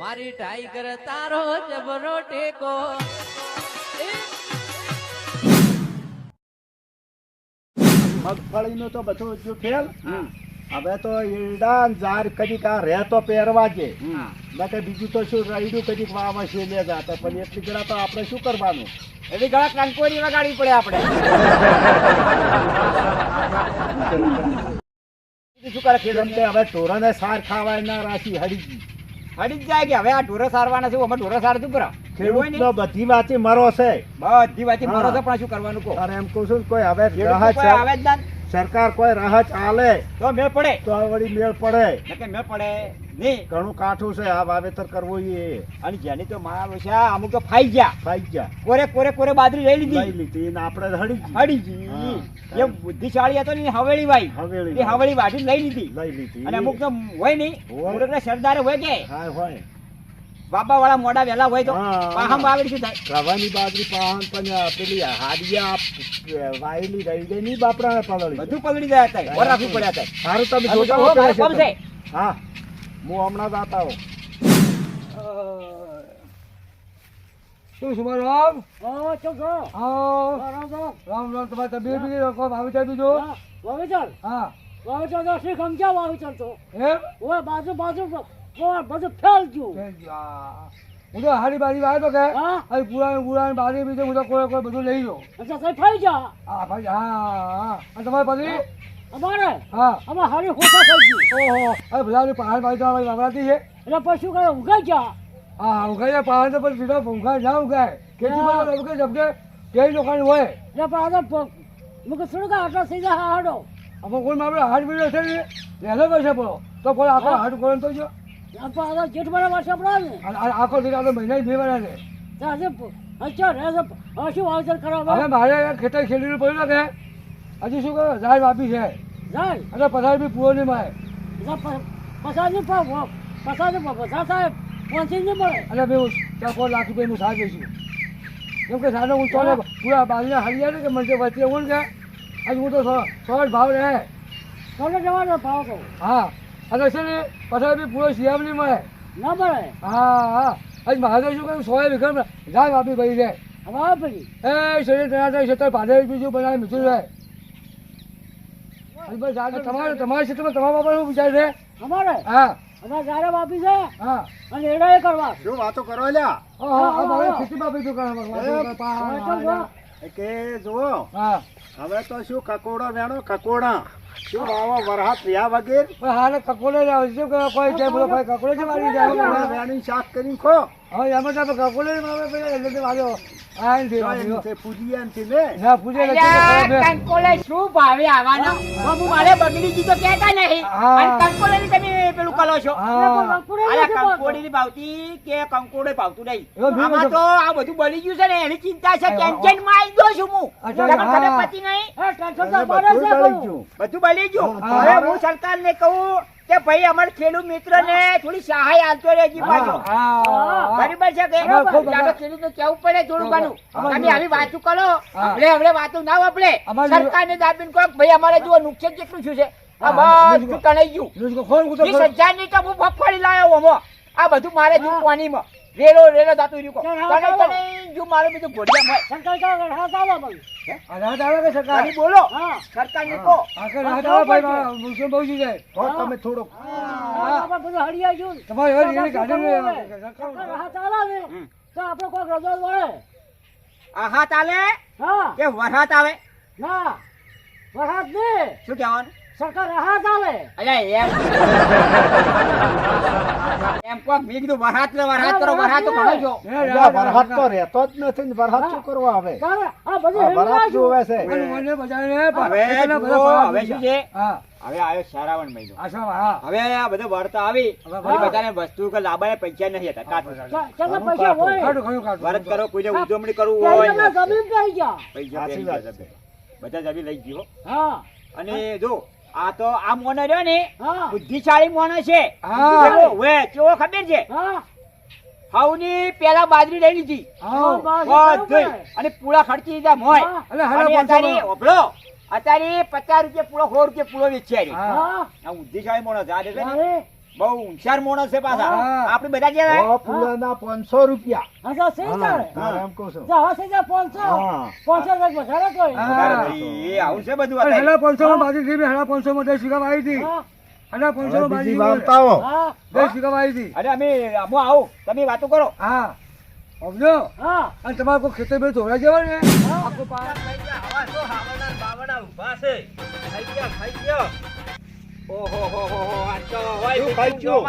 મારી ટાઈગર તારો જબરો ટેકો મગફળીનું તો બધું જો ખેલ હવે તો ઈડા ને ઝાર કદીક આ રહેતો પહેરવા છે કે બીજું તો શું રહીડું કદીક વાવા છે લે જાતા પણ એટલી ગળા તો આપણે શું કરવાનું એવી ગળા કંકોરી વગાડવી પડે આપણે શું કરે કેમ કે હવે ઢોરાને સાર ખાવાય ના રાશી હડી ગઈ હડી જ જાય કે હવે આ ઢોરો સારવાના છે અમે ઢોરો સાર તું કરા ખેડૂતનો બધી વાતે મરો છે બધી વાતી મારો છે પણ શું કરવાનું કો અને એમ કહું છું ને કોઈ હવે ખેડૂત રાહત કોઈ આવે જ ના સરકાર કોઈ રાહત ચાલે તો મેળ પડે તો આ વળી મેળ પડે નકે મેળ પડે નહીં ઘણું કાઠું છે આ વાવેતર કરવું એ અને જેની તો મારા ઓછા અમુક તો ફાઈ ગયા ખાઈ ગયા કોરે બાજરી લઈ લઈ લીધી લીધી ને આપણે હડી ગઈ. હડી ગઈ એ બુદ્ધિશાળી હતો ને હવેળી વાઈ હવેળી એ હવેળી વાટી લઈ લીધી લઈ લીધી અને અમુક તો હોય નહીં હોય. મૂર્ખના સરદારે હોય કે હા હોય બાબા વાળા મોડા વેલા હોય તો હા. પાહમ વાવેલી શું થાય રવાની બાજરી પાહન પણ પેલી હાડિયા વાયેલી રહી ગઈ ની બાપરા પલળી બધું પલળી ગયા હતા ઓર રાખવું પડ્યા હતા સારું તમે આ જોતા બધું હો મારે પેલા કોમ છે. ખેતર. હા હું હમણાં જ આતા હું શું સુમા રામ હા ચોખ્ખો આવો રામ રામ રામ તમારી તબિયત બી રાખો વાવેતર બીજો વાવેતર હા વાવેતર તો શીખ સમજ્યા વાવેતર તો એમ ઓય બાજુ બધું ફેલ ગયું હું તો હારી બારી વાયો તો કે હા હવે પુરાણ બારી બીજું હું તો કોઈ બધું લઈ લો એટલે કઈ ફાઈ જા હા ભાઈ હા અને તમારી પત્ની અમારે હા અમારે હારી ખોખા થઈ ગયું ઓહો હવે બધા પહાડ બાજુ તમારી વાવરાતી છે એટલે પછી શું કરે ઉગાઈ જા હા ઉગાય પહાડ તો પણ સીધો ઉગાય ના ઉગાય ખેતી માં રબકે જબકે કઈ લોકોની હોય એટલે પણ આ તો મુકે થોડુંક આટલા સીધા હાડો આમાં કોઈ આપણે હાથ બીજો છે ને વહેલો કરશે પડો તો કોઈ આખો હાથ કરે તો જો આપણે આ જેઠ બરા વર્ષ આપણા ને અને આખો દીકરા આપણે મહિના બે મહિના ને આજે અચ્છા રે હવે શું વાવેતર કરવા હવે મારે ખેતર ખેડીનું પડ્યું ને કે હજી શું કરો ઝાડ વાપી છે જાય અને પથાર બી પૂરો નહીં મળે પસારની પસાર સાહેબ પહોંચી નહીં મળે અને બે હું 4 લાખ રૂપિયા હું સાર દઈશું કેમ કે સારો હું ચોલે પૂરા બાજરીના હરિયા ને કે મને વચ્ચે હું ને કે હજી હું તો સો ભાવ રહે કોને જવાનો ભાવ કહું હા અને છે ને પથાર બી પૂરો શિયામ નહીં મળે ના મળે હા હા હજી મારે શું કહ્યું 100 વીઘા ઝાડ વાપી પડી છે હવે પેલી એ શરીર તૈયાર થાય ભાડે બીજું બનાવી મીઠું રહે તમારે તમારા ક્ષેત્રમાં તમારા બાપા શું વિચાર છે અમારે હા અમારે ગારે વાપી છે હા અને એડા એ કરવા શું વાતો કરો લ્યા હા મારે ખેતીમાં બી દુકાન કે જુઓ હા હવે તો શું કકોડો વેણો કકોડા શું વાવો વરહાત રહ્યા વગેર પણ હાલે કકોડે જ આવે છે કે કોઈ છે બોલો કોઈ કકોડે જ મારી જાય વેણી શાક કરીને ખો હવે એમાં તો કકોડે જ મારે પેલા એટલે તો વાળો આ ને દેવા તે પૂજી એમ થી ને ના પૂજે અલ્યા, કંકોલે શું ભાવે આવવાનો બાબુ મારે બગડી ગઈ તો કહેતા નહીં હા. અને કંકોલે ની તમે પેલું કરો છો હા અલ્યા, કંકોડી ની ભાવતી કે કંકોડે ભાવતું નહીં એવો ભીમ આમાં હતો. તો આ બધું બળી ગયું છે ને એની ચિંતા છે ટેન્શન માં આવી ગયો છું હું અચ્છા, તમને ખબર હા. પતી નહીં એ ટેન્શન તો બધું પડે છે બળી બહુ. ગયું. બધું બળી ગયું હા. હવે હું સરકારને કહું કે ભાઈ અમારા ખેડૂત મિત્ર ને થોડી સહાય આપતો રહેજી પાછો હા બરાબર છે કે બરાબર, ખૂબ આપણે ખેડૂતને કહેવું પડે થોડું ઘણું અમારે તમે આવી વાતો કરો હા. હવે વાતો ના વાપરે અમારે સરકારને દાબીને કહો કે ભાઈ અમારે જુઓ નુકસાન કેટલું થયું છે આ હા, બધું તણાઈ ગયું નુસકો ખોલ કુતો 20,000 ની તો હું મગફળી લાવ્યો હોમો આ બધું મારે જો પાણીમાં રેલો દાતું રહ્યું તણાઈ જો મારે બધું ઘોડિયામાં શંકર કાકા હાથ આવા ભાઈ આ રાત આવે કે સરકાર તમે બોલો હા સરકારને કહો આખે રાત આવે ભાઈ મુશ્કેલ બહુ છે તો તમે થોડોક આપણે બધું હળિયા ગયું તમારે હવે એને શંકર ગાડી હાથ આલાવે તો આપણે કોઈક રજો વળે આ હાથ આલે હા કે વરસાદ આવે ના વરસાદ ને શું કહેવાનું સરકાર હાથ આવે અલ્યા એમ કોક મેં કીધું વરસાદ કરો વરસાદ તો ભણો છો વરહાત તો રહેતો જ નથી ને વરહાત શું કરવા આવે તારે આ બધી આ વરહાત જોવે છે મને બજાને હવે જુઓ, હવે શું છે હા હવે આવ્યો શ્રાવણ મહિનો આશા હા હવે આ બધો વર્તા આવી હવે પછી બધાને વસ્તુ કે લાબાને પૈસા નહીં હતા કાઢો. ચાલો પૈસા હોય કાઢો કાઢો કાઢો વરત કરો કોઈને ઉજવણી કરવું ત્યારે હોય તમે જમીન પે ગયા પૈસા સાચી પહેરી વાત ગયા બધા જમી લઈ ગયો હા અને જો આ તો આ મોનો રહ્યો ને હા બુદ્ધિશાળી મોનો છે હા. કેવો હોય, કેવો ખબર છે હા હવની પેલા બાજરી લઈ લીધી હા બધું અને પૂળા ખર્ચી દીધા મોય હા. અલે અને હાલો અત્યારે ઓભળો અત્યારે 50 રૂપિયા પૂળો 100 રૂપિયા પૂળો વેચ્યા રે હા હા આ બુદ્ધિશાળી મોણસ આ દેખે ને અરે બહુ હોશિયાર માણસ છે પાછા હા. આપણે બધા જે ઓ ફૂલાના 500 રૂપિયા હા તો છે તારે તારે એમ કહું છું જા હશે જા 500 હા. 500 કંઈક વધારે કોઈ હા. વધારે ભાઈ, એ આવું છે બધું પણ અત્યારે. હેલા 500 માં બાજી થઈ, હેલા 500 માં 10 વીઘા વાવી હતી. હા હેલા 500 હવે માં બીજી બાજી વાર્તાઓ હા 10 વીઘા વાવી હતી. અરે અમે હું આવું તમે વાતો કરો હા સમજો. હા અને તમારે કોઈ ખેતર બે ધોરા જવા ને આખો પાક શું ખાઈ ગયો?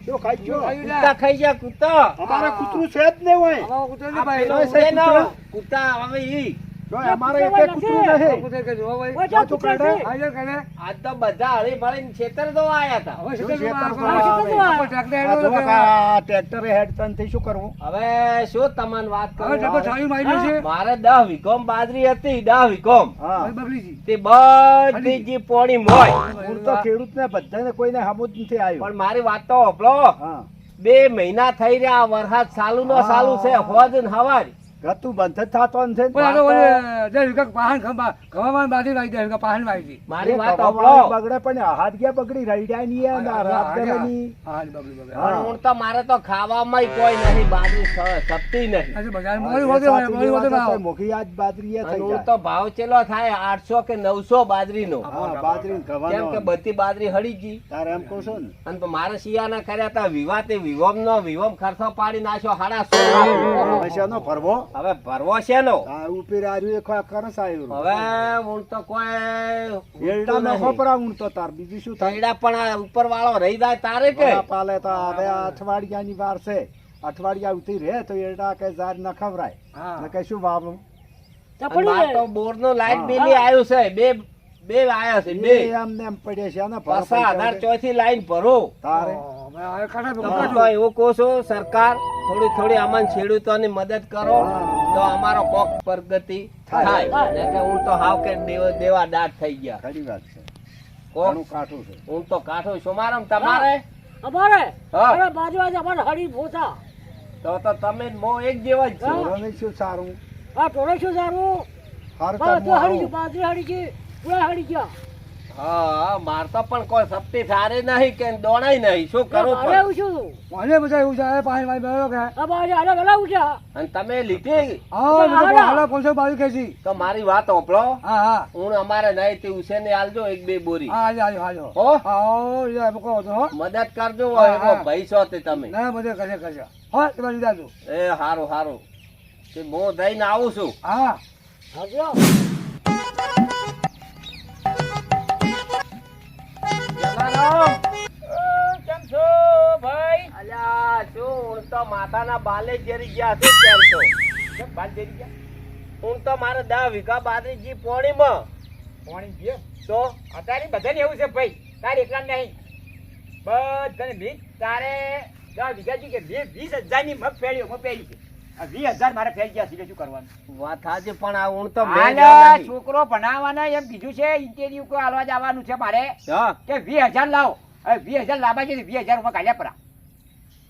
શું ખાઈ ગયો? ખાઈ લે. કૂતા ખાઈ ગયા કૂતા અમારે કૂતરું છે જ નહીં હોય આવા કૂતરાની ભાઈ. પેલો છે કૂતરો? કૂતા હવે ઈ જો અમારે એકે કૂતરું નહીં કૂતરા કે જોવા ભાઈ. ઓછા તો કૂતરા કાઢે. છે. આઈ જા કાઢે. આજ તો બધા હળી મળીને ખેતર જોવા આયા હતા હવે શું ખેતર ખેતર જોવા જોવા આપણે આવે? ટ્રેક્ટર આ હેડો જો તો કાકા, ટ્રેક્ટરે હેડ તન થી શું કરવું હવે શું તમને વાત હવે કરું ટ્રેક્ટર ચાવી મારી છે. મારે 10 વીઘોમ બાજરી હતી 10 વીઘોમ હા ભાઈ બગડીજી. તે બધી જે પોણી મોય હું તો ખેડૂત ને બધાને કોઈને હમું જ નથી આવ્યું પણ મારી વાત તો હોભળો હા 2 મહિના થઈ રહ્યા વરસાદ ચાલુ નો ચાલુ છે હોજ ને હવારી ગતું બંધ જ થતો ને છે ને. પણ આ તો ઓલે 10 વીઘા પાહણ ખવામાં બાજી વાવી 10 વીઘા પાહણ વાવી હતી. મારી એ વાત કવાવાળી હોભળો બગડે પણ હાથ ગયા બગડી રઈડા ની એ ના રાત ગયેલી. હા બગડી બગડી. હા. પણ હું તો મારે તો ખાવામાં કોઈ નહીં બાજરી સપતી નહીં આજે બજાર હા, મોરી એ હોતે સાચી મોરી હોતે વાત ના છે. મોઘી આજ બાજરી એ અને થઈ હું જાય તો ભાવ ચેલો થાય 800 કે 900 બાજરીનો હા બાજરી ને કેમ કે ગવાનો બધી બાજરી હળી ગઈ તારે એમ કહું છું ને અને તો મારે શિયાના કર્યા હતા વિવાહ તે વિવમ ખર્ચો પાડી નાખ્યો 16.5 પૈસાનો ભરવો હવે ભરવો છે નો આ ઉપર આવ્યું એ કરસ આવ્યું હવે હું તો કોઈ એરડા નખો પરા હું તો તાર બીજું શું થાય તૈડા પણ આ ઉપર વાળો રહી જાય તારે કે વડા પાલે તો હવે આ અઠવાડિયાની વાર છે અઠવાડિયા ઉતી રહે તો એરડા કે ઝાર ન ખવરાય હા. ને કઈ શું વાવવું તો અને પડી મારે જાય. તો બોર નું લાઈટ બિલ આવ્યું છે બે આયા છે બે એ એમને એમ પડે છે ને ભરો 5000 ચોથી લાઈન ભરો તારે હવે આ કાઢા તો બગડજો. હું તો એવું કહું છું સરકાર થોડી અમને ખેડૂતોની મદદ કરો તો અમારો કોક પ્રગતિ થાય ને કે હું તો હાવ કે દેવા દાટ થઈ ગયા ખરી વાત છે કોક ઘણું કાઠું છે હું તો કાઠો છું મારમ તમારે અમારે હા. અરે બાજુ અમારે હળી ભોસા તો તમે ને મો એક જેવા જ છો છોરોને શું સારું આ ટોળે શું સારું હારું બા તો તો હળી આવું. ગયું બાજરી હળી ગઈ પૂરા હળી ગયા હા માર તો પણ કોઈ સપ્તી સારે નહીં કે દોડાય નહીં શું કરું મારે પણ એવું શું મને બધા એવું છે આ પાણી વાળી બરાબર કે અમારે અલગ અલગ ઉઠ્યા અને તમે લીધી હા મને તો હાલા 500 બાજુ ખેંચી. તો મારી વાત હોભળો હા હા હું અમારે નહીં તે ઉસેને આલજો 1-2 બોરી હા આજો આજો આજો હો હા યાર મૂકો તો હો મદદ કરજો હા, એવો હા. ભાઈ છો તે તમે ના બધે કરશે કરશે હો તમારી દાદુ એ હારું હારું તે હું જઈને આવું છું હા હજો કેમ છો ભાઈ અલ્યા શું હું તો માથાના બાલે જ જરી ગયા છે કેમ તો કેમ બાદ જઈ ગયા હું તો મારે 10 વીઘા બાજરી જી પોણીમાં પાણી પીએ તો અત્યારે બધાને એવું છે ભાઈ તારે એકલા નહીં બધાને ભીખ તારે 10 વીઘાજી કે 20,000 ની મગ ફેર્યો મગ ફેરી છે આ 20,000 મારે ફેરી ગયા છે શું કરવાનું વાત હાજી પણ આ હું તો મેં હાલા નહીં. છોકરો ભણાવવાના એમ કીધું છે ઇન્ટરવ્યુ કો આલવા જવાનું છે મારે હા કે 20,000 લાવો હવે 20,000 લાવવા છે 20,000 રૂપિયા કાઢ્યા પરા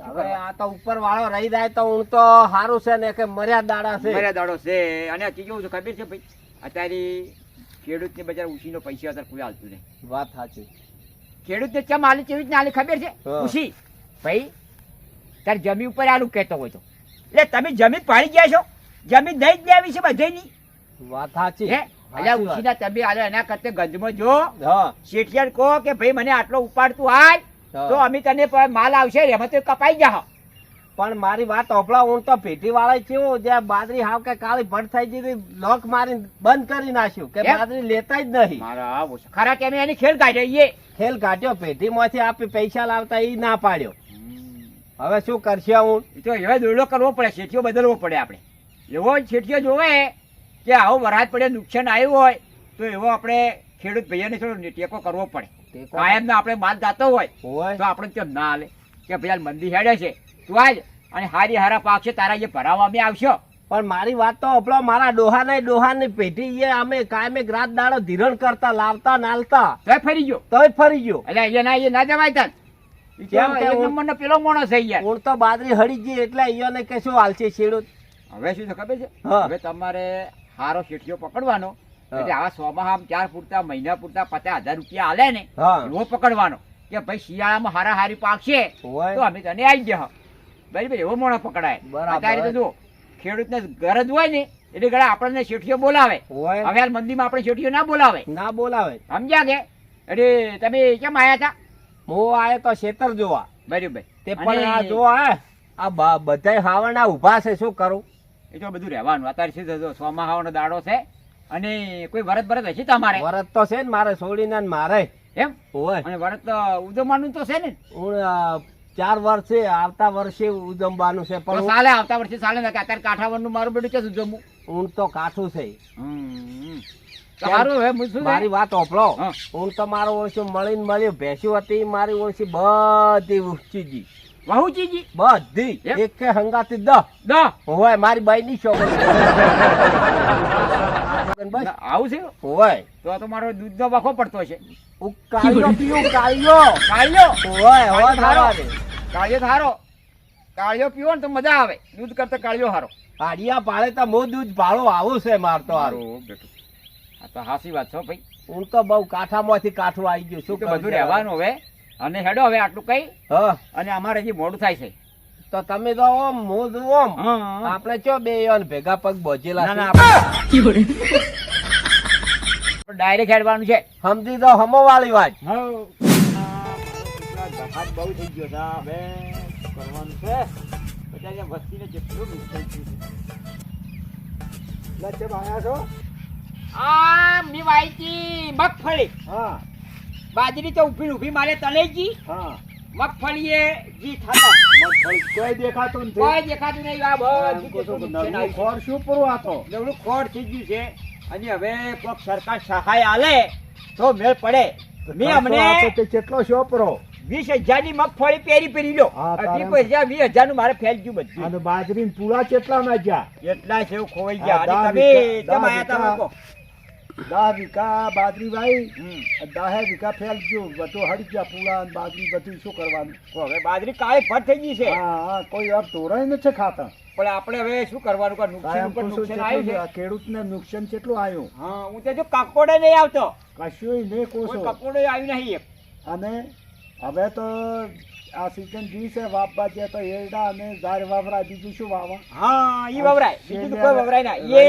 હવે આ તો ઉપર વાળો રહી જાય તો હું તો હારું છે ને કે મર્યાદ દાડા છે મારા દાડો છે અને આ ચીજો ખબર છે ભાઈ અત્યારે ખેડૂતને બજાર ઉછીનો પૈસા અત્યારે કોઈ હાલતું નહીં વાત સાચી ખેડૂતને ચમ આલી કેવી રીતના આલી ખબર છે હા. ઉછી ભાઈ તાર જમીન ઉપર આલું કહેતો હોય તો એટલે તમે જમીન પાડી ગયા છો જમીન દઈ જ લેવી છે બધાની વાત સાચી હે અલ્યા સાચી વાત. ઉછીના તમે આલે એના કરતે ગંજમાં જો હા શેઠિયાને કહો કે ભાઈ મને આટલો ઉપાડતું હાલ હા. તો અમે તને માલ આવશે એમાં તો કપાઈ જા પણ મારી વાત હોભળો હું તો પેટી વાળા કેવું જે બાજરી હાવ કે કાળી ભટ થઈ ગઈ લોક મારીને બંધ કરી નાખ્યું કે એમ? બાજરી લેતા જ નહીં મારા ખરા કે એની ખેલ કાઢીએ ખેલ કાઢ્યો પેટીમાંથી આપી પૈસા લાવતા ઈ ના પાડ્યો હવે શું કરશે હું એ તો એવો દોડો કરવો પડે શેઠિયો બદલવો પડે આપણે એવો શેઠિયો જોવે કે આવો વરસાદ પડે નુકસાન આવ્યું હોય તો એવો આપણે ખેડૂત ભાઈઓને થોડો ટેકો કરવો પડે ટેકો? કાયમ ના આપણે માલ જાતો હોય હોય તો આપણે કેમ ના હાલે કે ભાઈ હાલ મંદી હેડે છે તું આજ અને હારી હારા પાક છે તારા જે ભરાવા અમે આવશો પણ મારી વાત તો હોભળો મારા ડોહાની પેટી એ અમે કાયમે રાત દાડો ધીરણ કરતા લાવતા નાલતા તો ફરી ગયો તોય ફરી ગયો એટલે એ ના જવાય તન કેમ કે એક હું- નંબરનો પેલો માણસ છે યાર હું તો બાજરી હળી ગઈ એટલે અહીંયાને કે શું હાલશે ખેડૂત હવે શું છે ખબર છે હા. હવે તમારે હારો શેઠિયો પકડવાનો હા. એટલે આવા 100 માં આમ 4 પૂરતા મહિના પૂરતા 50,000 રૂપિયા આલે ને હા એવો પકડવાનો કે ભાઈ શિયાળામાં હારાહારી પાકશે હોય. તો અમે તને આવી ગયા બરાબર એવો મોણો પકડાય બરાબર. અત્યારે તો જો ખેડૂતને ગરજ હોય ને એટલે ઘણા આપણને શેઠીઓ બોલાવે હોય. હવે હાલ મંદીમાં આપણે શેઠીઓ ના બોલાવે ના બોલાવે. સમજ્યા કે એટલે તમે કેમ આયા હતા હું આયો તો ખેતર જોવા. બરાબર તે પણ આ જો આ બધાય હાવરના ઊભા છે, શું કરું? એ તો બધું રહેવાનું અત્યારે શું થતું સોમાહાવાનો દાડો છે અને કોઈ વરત બરત હશે તમારે વરત તો છે ને મારે છોડીને ને મારે. એમ હોય. અને વરત તો ઉજવવાનું તો છે ને હું 4 વર્ષે આવતા વર્ષે ઉજમવાનું છે, તો પણ સાલે આવતા વર્ષે સાલે ને અત્યારે કાઠાવરનું મારું બેટું છે ઉજવવું હું તો કાઠું છે. તો સારું હવે હું શું મારી વાત ઓપલો. હા. હું તો મારો ઓછું મળ્યું ભેંસું હતી મારી ઓછી બધી ઉચીજી વહુ ચીજી બધી એમ? એક હંગાતી 10 હોય મારી બાઈ ની છોકરી બસ આવું છે હોય. તો મારો દૂધનો વખો પડતો છે હું કાળિયો પીવું, કાળિયો કાળિયો હોય હોય થારો. થારો. કાળિયો થારો કાળિયો પીવો ને તો મજા આવે દૂધ કરતા કાળિયો હારો હાડિયા પાડે તો મો દૂધ ભાડો આવું છે મારતો હારું. સારું બેટું આ તો હાસી વાત છો ભાઈ હું તો બહુ કાંઠામાંથી કાઠું આવી ગયું. શું તો કરું બધું રહેવાનું હવે અને હેડો હવે આટલું કઈ હા અને અમારે હજી મોડું થાય છે તો તમે તો ઓમ હું તો ઓમ આપણે ચો બે યન ભેગા પગ બોજેલા ના છે. ના ડાયરેક્ટ હેડવાનું છે સમજી દો હમો વાળી વાત. બહુ થઈ ગયો છે હવે કરવાનું છે બધા વસ્તીને જેટલું નુકસાન થયું છે કેમ આયા છો? આ મી વાઈતી મગફળી હા બાજરી તો ઉભી ઉભી મારે તલેજી હા મગફળીએ જી ઠાલા મગફળી કોઈ દેખાતું નથી. કોઈ દેખાતું નહીં આ એમ કહો છો બધું કે નવું ખોળ શું પૂરું આ તો? નવડું ખોટ થઈ ગયું છે અને હવે કોક સરકાર સહાય આલે તો મેળ પડે મેં ખર્ચો અમને આપો તે કેટલો શોપરો 20,000 ની મગફળી પેરી પેરી લો હા, તારે 20,000 નું મારે ફેલ ગયું બધું અને બાજરી પૂળા કેટલા ના ગયા? એટલા છે ખોવાઈ હા, ગયા અને દા તમે વીઘા- કેમ દા આયા તા વીઘા. લોકો? 10 વીઘા બાજરી વાઈ, હમ. 10 વીઘા ફેલ ગયું, બધું હળી ગયા પૂળા અને બાજરી બધું શું કરવાનું? તો હવે બાજરી કાળી ભટ થઈ ગઈ છે હા હા કોઈ અર્થ તોરાય નથી ખાતા. પણ આપણે હવે શું કરવાનું કે નુકસાન કાયમ ઉપર પૂછું નુકસાન આવ્યું છે કેટલું ખેડૂતને નુકસાન કેટલું આવ્યું? હા હું તો જો કાકોડે નહીં આવતો કશું નહીં કોઈ કોશો. કકોડે આવ્યું નહીં એક. અને હવે તો આ સીઝન જી છે વાવવા જે તો એરડા અને ઝાડ વાવરા બીજું શું વાવા? હા ઈ વવરાય બીજું તો કોઈ વવરાય ના એ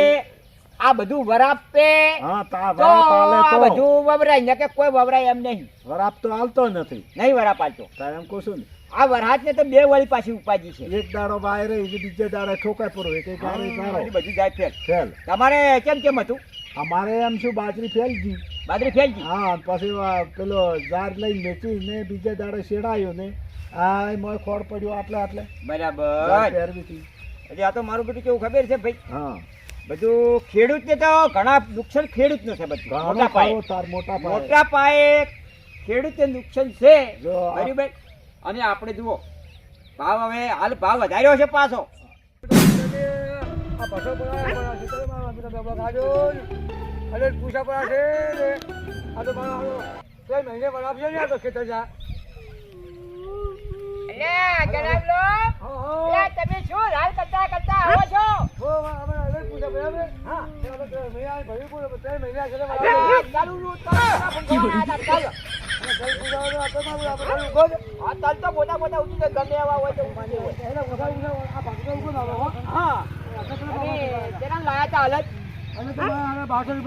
આ બધું વરાપે હા તા તો વરાપ આલે આ તો બધું વવરાય ને કે કોઈ વવરાય એમ નહીં વરાપ તો હાલતો નથી. નહીં વરાપ આલતો તારે એમ કહું છું ને આ વરહાત ને તો બે વળી પાછી ઉપાજી છે એક દાડો બહાર રહી બીજે દાડે ઠોકાય પૂરો એક એક દાડે હા, સારો બધું જાય ફેલ ફેલ. તમારે કેમ કેમ હતું અમારે એમ શું બાજરી ફેલ ગઈ. બાજરી ફેલ ગઈ હા પછી પેલો ઝાડ લઈને મેચી ને બીજે દાડે શેડાયો ને આ મોય ખોડ પડ્યો આટલે આટલે બરાબર ઝાડ ફેરવી હતી. એટલે આ તો મારું બધું કેવું ખબર છે ભાઈ હા બધું ખેડૂત ને તો ઘણા નુકસાન ખેડૂત નું છે બધું ઘણો મોટા પાયે ખાવો તાર મોટા પાયે. મોટા પાયે ખેડૂતને નુકસાન છે જો આ- બરાબર અને આપણે જુઓ ભાવ હવે હાલ ભાવ વધાર્યો છે પાછો આ બસો પડા છે તો મારા બધા બેબા ખાજો અને પૂછા પડા છે ને આ તો મારા 3 મહિને બરાબર છે ને આ તો ખેતર જા હા તમે શું હાલ કરતા કરતા આવો છો હો આપણે હવે પૂછા બરાબર હા એ આપણે 3 મહિના ભરી પૂરો 3 મહિના છે બરાબર ચાલુ નું તો ચાલો હા ચાલ તો મોટા મોટા ઉઠી જાય ગમે એવા હોય તો ઉઠી હોય હા અને તેના લાયા તા અલગ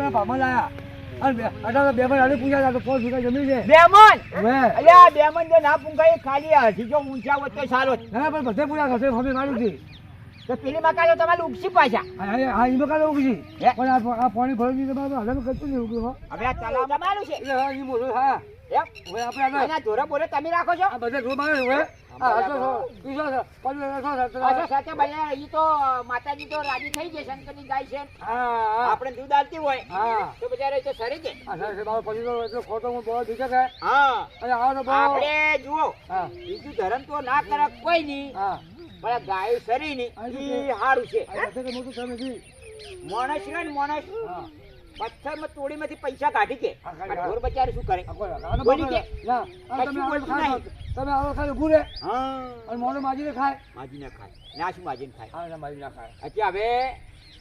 બેમન અલ્યા બેમન જો ના પૂંખાય ખાલી અઢી જો ઊંચા હોય તો સારો તો પેલી મકા તો તમારે ઉગસી પાછા હવે આ તલાવ તમારું છે એમ અને ધોરા બોરે તમે રાખો છો અચ્છા સાચે ભાઈ ઈ તો માતાજી તો રાજી થઈ જાય શંકરની ગાય છે આપણે દૂધ આલતી હોય તો બજારે તો સરી છે હા આપણે જુઓ બીજું ધર્મ તો ના કરે કોઈ નહીં પણ ગાય સરી ની ઈ સારું છે માણસ ને માણસ પથ્થર માં તોડી માંથી પૈસા કાઢી કે આ ઢોર બચારે શું કરે બોલી કે કશું બોલતું નહીં તમે આવો ખાલી ઊભું રહે હા અને મોઢું માજીને ખાય માજીને ખાય ના શું માજીને ખાય હા ના માજી ના ખાય અત્યારે હવે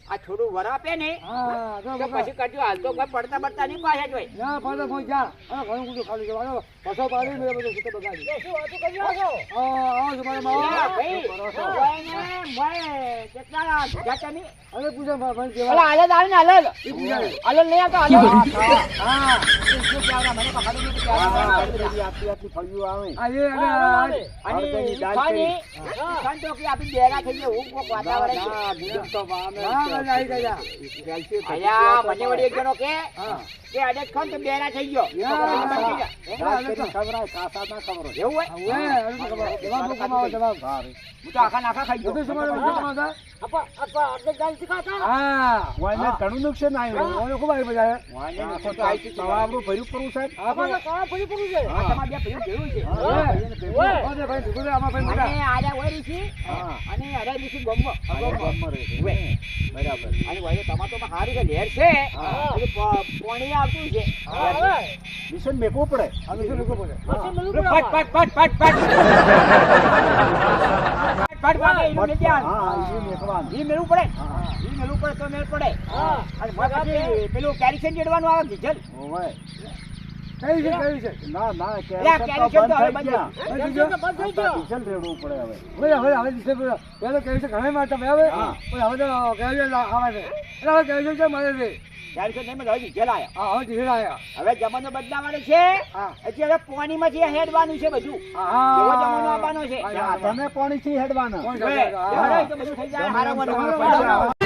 આ થોડું વરાપે ને હા તો તો પછી કરજો હાલ તો કોઈ પડતા પડતા નહીં પાછા જોઈ ના પાછા કોઈ જા અને ઘણું બધું ખાલી જવાનું પાછો પાડી મેં બધું સુતે બગાડી શું હતું કરી આવો આવો છો મારા માવા ભાઈ કેટલા જાતા નહીં અરે પૂજા ભાઈ અલા કેવા હાલત આવે ને હાલત એ પૂજા હાલત નહીં આવતો હાલત હા શું કહેવાના મને પકડી નહીં આટલી ફળિયું આવે આ એ અને અને હળદરની દાળ ખાની ખાન તો કે આપી બેરા થઈ જાય હું કોક વાતાવરણ છે ના, બીજું તો વામે હા મને આવી ગયા કેલ્શિયમ અલ્યા મને વળી એક જણો કે હા અડેજ ખાન તો બેરા થઈ ગયો હા, દાળ કરી ખવડાય, કાસા ના ખવડાય. એવું હોય હવે અરે તો ખબર જવાબ તો કમાવો જવાબ સારું. હું તો આખા નાખા ખાઈ બધું ગયો તમારે બધું કમાતા આપા આપા આપણે દાલ શીખાતા હા વાયને ઘણું નુકસાન આવ્યું. ઓલો ખૂબ આવી બધા વાંધો તો તવાબરું ભર્યું પૂરું સાહેબ. આપણા કાળા પડી પડ્યું છે આ તમારે બે ભેગું ભેગું છે ઓય ઓય ભાઈ ભીગું રે આમાં ભાઈ અને મોટા આડા વળી છે હા. અને અરે નીચે ગમો ગામમાં રહે છે. ઉવે. બરાબર. અને વળી ટમાટોમાં સારી છે લેર છે હજી પાણી આવતું છે હવે મિશન મેકવું પડે. આ વિશે લોકો બોલે પછી મળું પટ પડે પટ પટ પટ પટ પટ પટ એનું નથી હા, આવતું. ઈ મેકવાનું. ઈ મેળવું પડે હા. ઈ મેળવું પડે તો મેળ પડે હા અને પછી પેલું કેરીસન જેડવાનું આવે ડીઝલ ઓવે. કઈ છે કઈ છે ના ના એટલે આ કેરીસન તો કેરીસન તો હવે બંધ થઈ ગયા. બંધ થઈ ગયો? બંધ થઈ ગયો ડીઝલ રેડવું પડે હવે. હવે હવે હવે દિશે પહેલા કહે છે ઘણા મારતા ભાઈ હવે હા. પણ હવે તો કહે છે આવે છે એટલે હવે કહે છે મારે છે કેરીસન નહીં હવે ડીઝલ આવ્યા હા હવે ધીરે આવ્યા હવે જમાનો બદલાવાનો છે હા હજી હવે પાણીમાંથી હેડવાનું છે બધું હા એવો જમાનો આવવાનો છે હા, આ તમે પાણીથી હેડવાના. કોણ હવે કરે? હા. હવે તો બધું થઈ જાય હારામાં ને હારામાં. બરાબર.